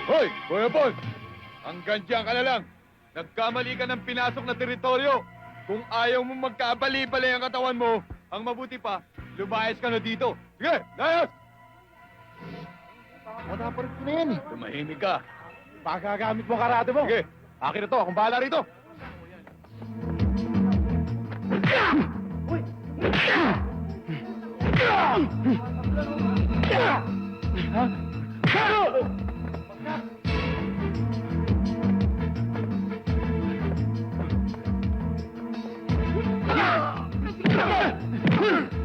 Hoy, Kuya Paul! Hanggang diyan ka na lang. Nagkamali ka ng pinasok na teritoryo. Kung ayaw mo magkabali-bali ang katawan mo, ang mabuti pa, lumayas ka na dito. Sige, layas! Wala pa rin ko na yan eh. Tumahimik ka. Pagkagamit mo karate mo. Sige, akin na to. Akong bahala rito.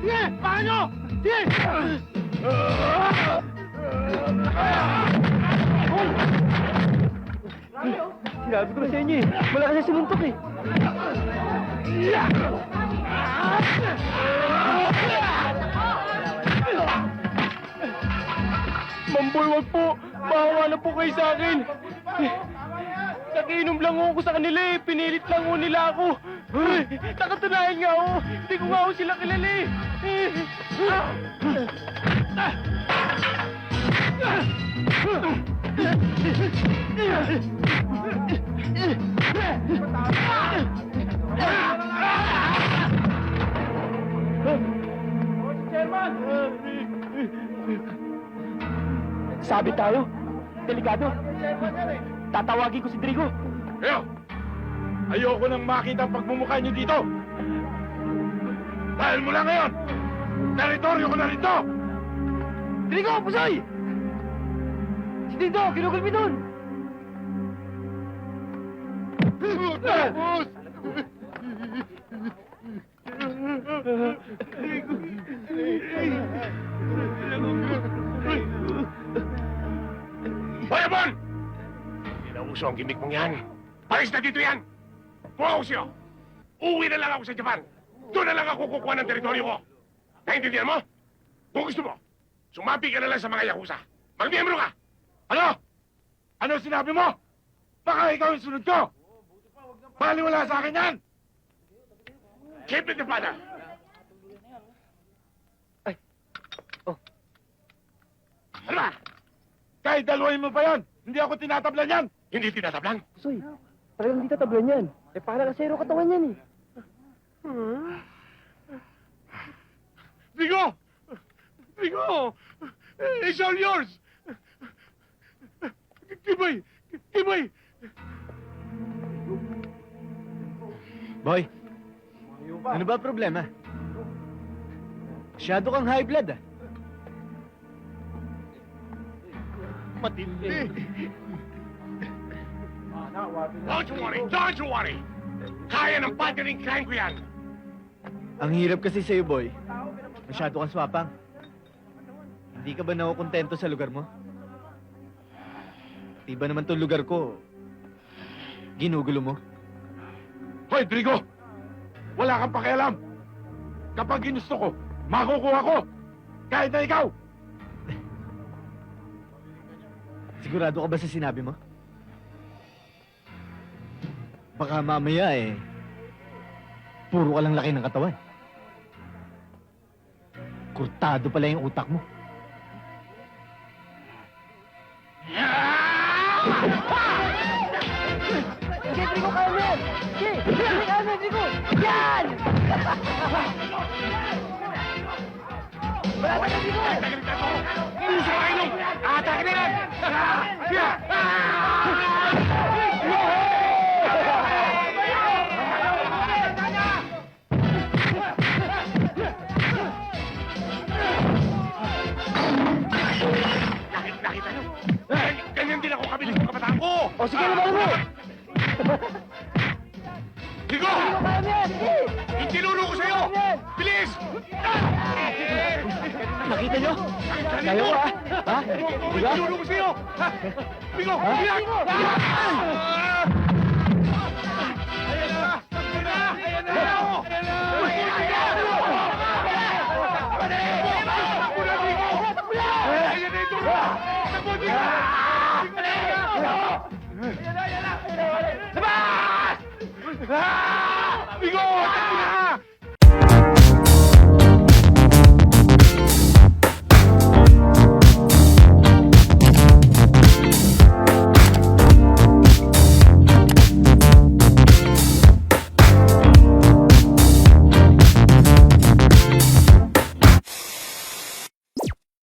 Sige! Paano? Sige! Sinabi ko na sa inyo eh. Malakas na sinuntok eh. Mamboy, wag po. Bahawa na po kayo sa akin. Nakiinom lang ako sa kanila eh. Pinilit lang ho nila ako. Nakatunayan nga ako. Hindi ko nga ako sila kilala eh. Sabi tayo. Delikado. Tatawagin ko si Drigo. Kayo! Ayoko nang makita ang pagmumukha niyo dito! Dahil mula ngayon, teritoryo ko na rito! Drigo, pusoy! Si Dindo, kinugulpi doon! Tapos! Bayabon! Hindi na uso ang gimmick mong yan. Paris na dito yan! Kung ako siya, uuwi na lang ako sa Japan. Doon na lang ako kukuha ng teritoryo ko. Naintindihan mo? Kung gusto mo, sumapi ka na lang sa mga Yakuza. Magmiyembro ka! Ano? Ano sinabi mo? Baka ikaw yung sunod ko! Baliwala sa akin yan! Keep it the father! Ay. Oh. Ano ba? Kahit dalawain mo pa yan, hindi ako tinatablan yan! Hindi tinatablan? Pusoy, talagang hindi tatablan yan. Eh, para kasero katawan yan eh. Vigo! Vigo! It's all yours! Kiboy! Kiboy! Boy, ano ba problema? Masyado kang high blood ah. Matindi! Don't you worry! Don't you worry! Kaya ng partnering crime ko yan! Ang hirap kasi sa'yo, boy. Masyado kang swapang. Hindi ka ba nakukontento sa lugar mo? Di ba naman 'tong lugar ko, ginugulo mo? Hoy, Drigo! Wala kang pakialam! Kapag ginusto ko, makukuha ko! Kahit na ikaw! Sigurado ka ba sa sinabi mo? Baka mamaya puro ka lang laki ng katawan. Kurtado pala yung utak mo. Sige, Drigo, kaya mo yan! Sige! Sige, kaya mo yan, Drigo! Yan! Wala ka na, Drigo! Puso ka inom! Atake na lang! Nakita niyo? Ganyan din ako kabilis ng kabataan ko! O, sige, naman mo! Digo! Drigo, kaya mo yan! Sige! Yung tinuro ko sa'yo! Bilis! Nakita nyo? Kaya ko ah. Ha? Yung Diba? tinuro ko sa'yo! Bigo! Ha? Biyak! Bigo! Ayan na! Ayan na! Ayan na! Ayan na ito! Nabuti ka! Labas! Bigo!